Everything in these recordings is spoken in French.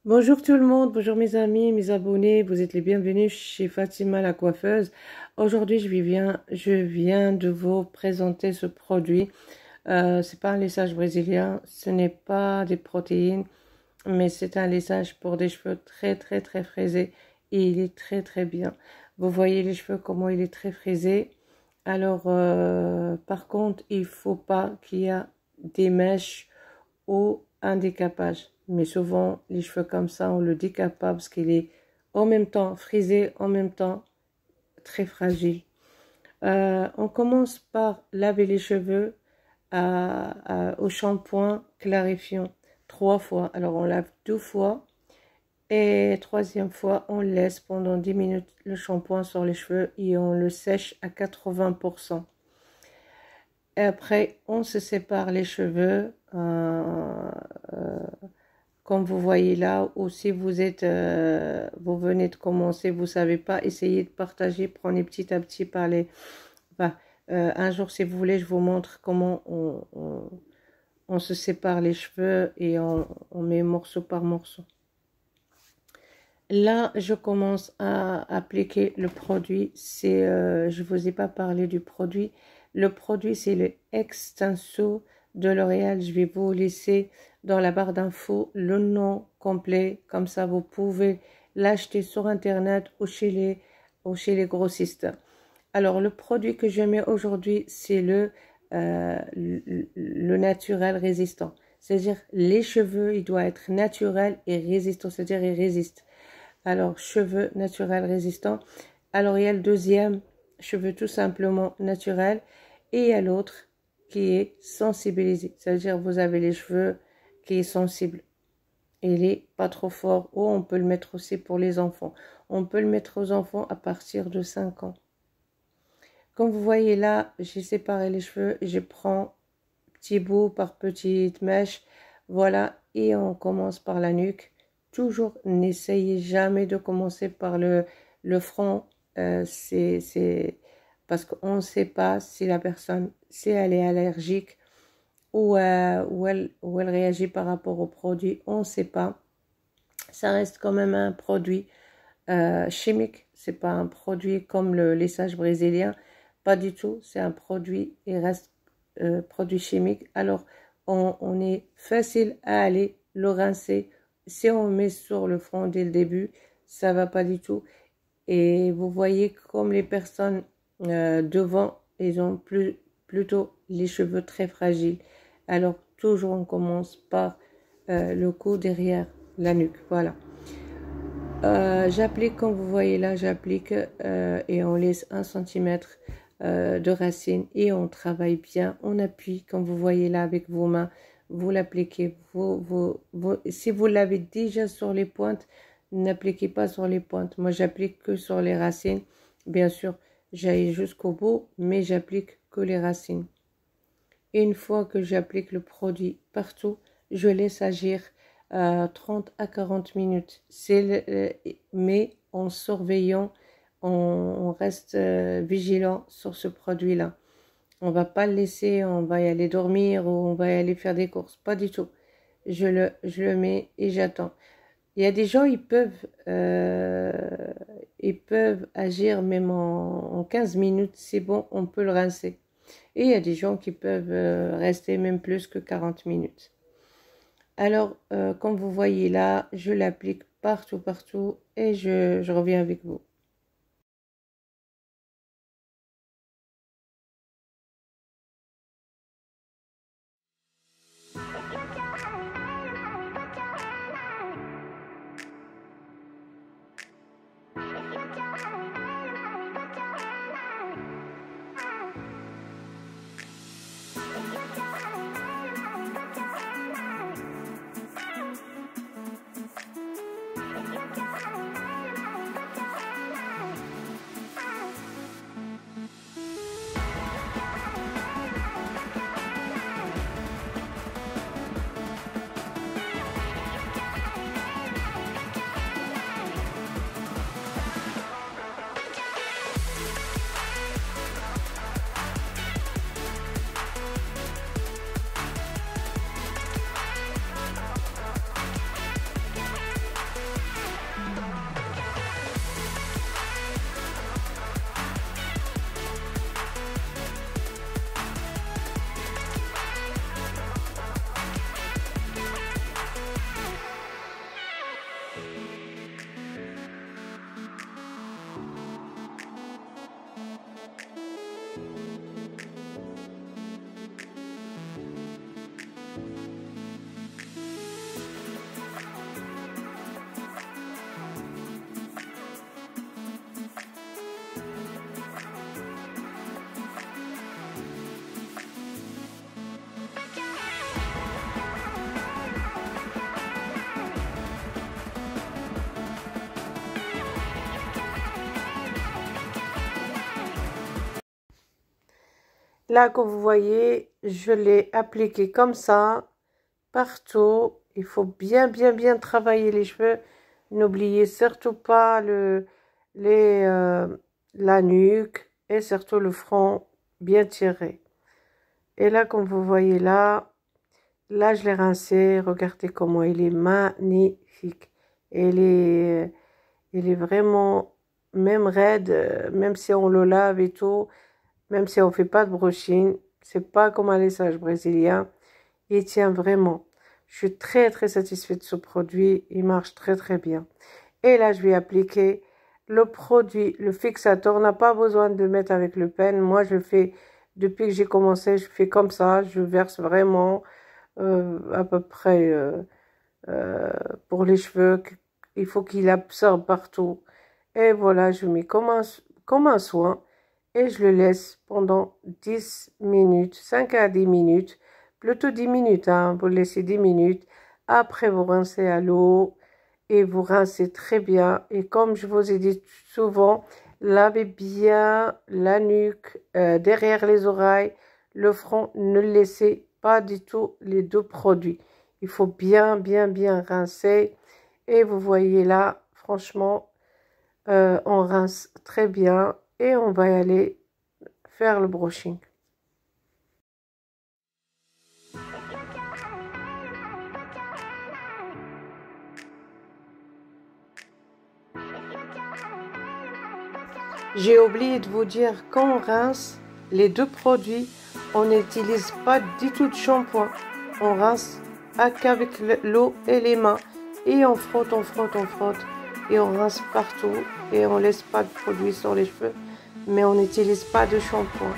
Bonjour tout le monde, bonjour mes amis, mes abonnés, vous êtes les bienvenus chez Fatima la coiffeuse. Aujourd'hui, je viens de vous présenter ce produit. C'est pas un lissage brésilien, ce n'est pas des protéines, mais c'est un lissage pour des cheveux très très très frisés et il est très très bien. Vous voyez les cheveux comment il est très frisé. Alors, par contre, il faut pas qu'il y ait des mèches ou un décapage. Mais souvent, les cheveux comme ça, on le décape pas parce qu'il est en même temps frisé, en même temps très fragile. On commence par laver les cheveux au shampoing clarifiant 3 fois. Alors, on lave 2 fois. Et troisième fois, on laisse pendant 10 minutes le shampoing sur les cheveux et on le sèche à 80%. Et après, on se sépare les cheveux. Comme vous voyez là, ou si vous êtes, vous venez de commencer, vous savez pas, essayez de partager, prenez petit à petit par les. Enfin, un jour, si vous voulez, je vous montre comment on se sépare les cheveux et on met morceau par morceau. Là, je commence à appliquer le produit. Je vous ai pas parlé du produit. Le produit, c'est le Extenso de L'Oréal. Je vais vous laisser dans la barre d'infos le nom complet. Comme ça, vous pouvez l'acheter sur Internet ou chez les grossistes. Alors, le produit que je mets aujourd'hui, c'est le naturel résistant. C'est-à-dire, les cheveux, il doit être naturel et résistant. C'est-à-dire, il résiste. Alors, cheveux naturels résistants. Alors, il y a le deuxième, cheveux tout simplement naturels. Et il y a l'autre qui est sensibilisé. C'est-à-dire, vous avez les cheveux qui est sensible. Il est pas trop fort. Ou on peut le mettre aussi pour les enfants. On peut le mettre aux enfants à partir de 5 ans. Comme vous voyez là, j'ai séparé les cheveux. Je prends petit bout par petite mèche. Voilà. Et on commence par la nuque. Toujours, n'essayez jamais de commencer par le front. C'est parce qu'on ne sait pas si la personne, si elle est allergique ou elle réagit par rapport au produit. On ne sait pas. Ça reste quand même un produit chimique. C'est pas un produit comme le lissage brésilien. Pas du tout. C'est un produit, il reste produit chimique. Alors, on est facile à aller le rincer. Si on met sur le front dès le début, ça va pas du tout. Et vous voyez comme les personnes devant, ils ont plutôt les cheveux très fragiles. Alors, toujours on commence par le cou derrière la nuque. Voilà. J'applique, comme vous voyez là, j'applique et on laisse 1 centimètre de racine et on travaille bien, on appuie, comme vous voyez là avec vos mains, vous l'appliquez. Si vous l'avez déjà sur les pointes, n'appliquez pas sur les pointes. Moi, j'applique que sur les racines. Bien sûr, j'aille jusqu'au bout, mais j'applique que les racines. Et une fois que j'applique le produit partout, je laisse agir 30 à 40 minutes. Mais en surveillant, on reste vigilant sur ce produit-là. On va pas le laisser, on va y aller dormir ou on va y aller faire des courses. Pas du tout. Je le mets et j'attends. Il y a des gens, ils peuvent agir même en 15 minutes. C'est bon, on peut le rincer. Et il y a des gens qui peuvent rester même plus que 40 minutes. Alors, comme vous voyez là, je l'applique partout, partout et je reviens avec vous. Là, comme vous voyez, je l'ai appliqué comme ça, partout. Il faut bien travailler les cheveux. N'oubliez surtout pas les, la nuque et surtout le front bien tiré. Et là, comme vous voyez là, je l'ai rincé. Regardez comment il est magnifique. Il est vraiment, même raide, même si on le lave et tout, même si on fait pas de brushing, c'est pas comme un lissage brésilien. Il tient vraiment. Je suis très satisfaite de ce produit. Il marche très bien. Et là, je vais appliquer le produit, le fixateur. On n'a pas besoin de le mettre avec le pen. Moi, je le fais depuis que j'ai commencé. Je fais comme ça. Je verse vraiment à peu près euh, pour les cheveux. Il faut qu'il absorbe partout. Et voilà, je mets comme un soin. Et je le laisse pendant 10 minutes, 5 à 10 minutes. Plutôt 10 minutes, hein. Vous le laissez 10 minutes. Après, vous rincez à l'eau et vous rincez très bien. Et comme je vous ai dit souvent, lavez bien la nuque, derrière les oreilles, le front. Ne laissez pas du tout les deux produits. Il faut bien rincer. Et vous voyez là, franchement, on rince très bien. Et on va y aller faire le brushing. J'ai oublié de vous dire, quand on rince les deux produits, on n'utilise pas du tout de shampoing. On rince qu'avec l'eau et les mains. Et on frotte. Et on rince partout. Et on laisse pas de produit sur les cheveux. Mais on n'utilise pas de shampoing.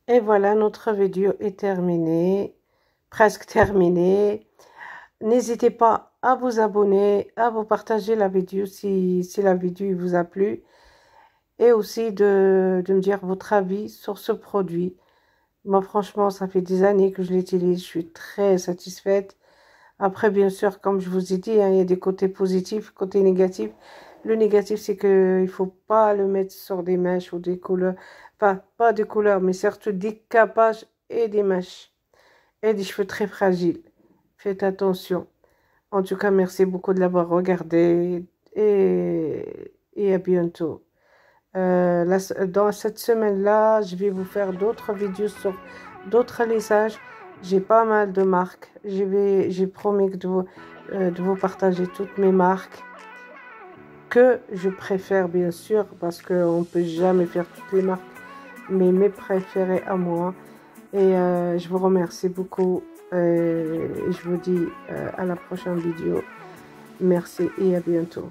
Et voilà, notre vidéo est terminée, presque terminée. N'hésitez pas à vous abonner, à vous partager la vidéo si la vidéo vous a plu. Et aussi de me dire votre avis sur ce produit. Moi, franchement, ça fait des années que je l'utilise. Je suis très satisfaite. Après, bien sûr, comme je vous ai dit, hein, il y a des côtés positifs, côtés négatifs. Le négatif, c'est qu'il ne faut pas le mettre sur des mèches ou des couleurs. Enfin, pas des couleurs, mais surtout des capages et des mèches. Et des cheveux très fragiles. Faites attention. En tout cas, merci beaucoup de l'avoir regardé. Et à bientôt. Dans cette semaine-là, je vais vous faire d'autres vidéos sur d'autres lissages. J'ai pas mal de marques. J'ai promis de vous partager toutes mes marques que je préfère bien sûr, parce qu'on ne peut jamais faire toutes les marques, mais mes préférés à moi. Et je vous remercie beaucoup. Et je vous dis à la prochaine vidéo. Merci et à bientôt.